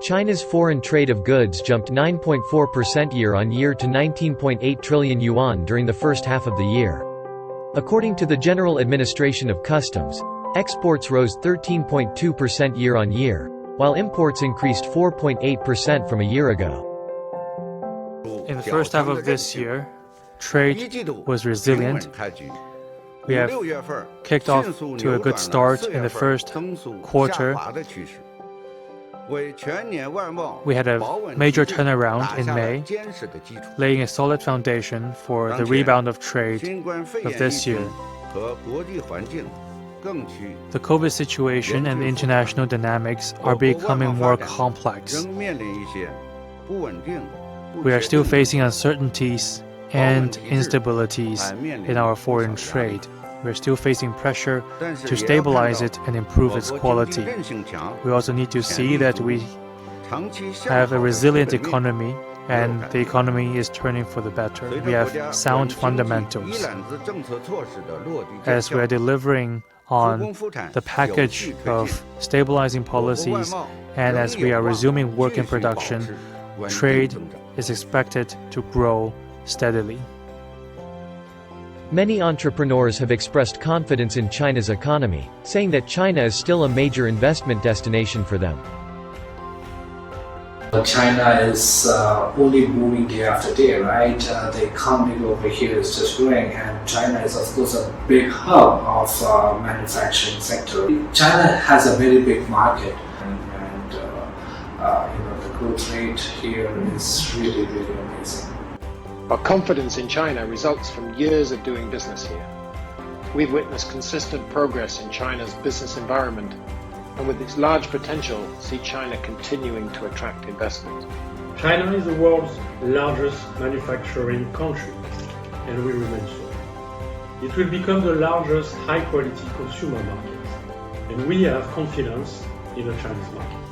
China's foreign trade of goods jumped 9.4% year-on-year to 19.8 trillion yuan during the first half of the year. According to the General Administration of Customs, exports rose 13.2% year-on-year, while imports increased 4.8% from a year ago. In the first half of this year, trade was resilient. We have kicked off to a good start in the first quarter. We had a major turnaround in May, laying a solid foundation for the rebound of trade of this year. The COVID situation and the international dynamics are becoming more complex. We are still facing uncertainties and instabilities in our foreign trade. We are still facing pressure to stabilize it and improve its quality. We also need to see that we have a resilient economy, and the economy is turning for the better. We have sound fundamentals. As we are delivering on the package of stabilizing policies, and as we are resuming work in production, trade is expected to grow steadily. Many entrepreneurs have expressed confidence in China's economy, saying that China is still a major investment destination for them. China is only booming day after day, right? The economy over here is just growing, and China is of course a big hub of manufacturing sector. China has a very big market, and the growth rate here is really, really amazing. Our confidence in China results from years of doing business here. We've witnessed consistent progress in China's business environment, and with its large potential, see China continuing to attract investment. China is the world's largest manufacturing country, and we remain so. It will become the largest high-quality consumer market, and we have confidence in the Chinese market.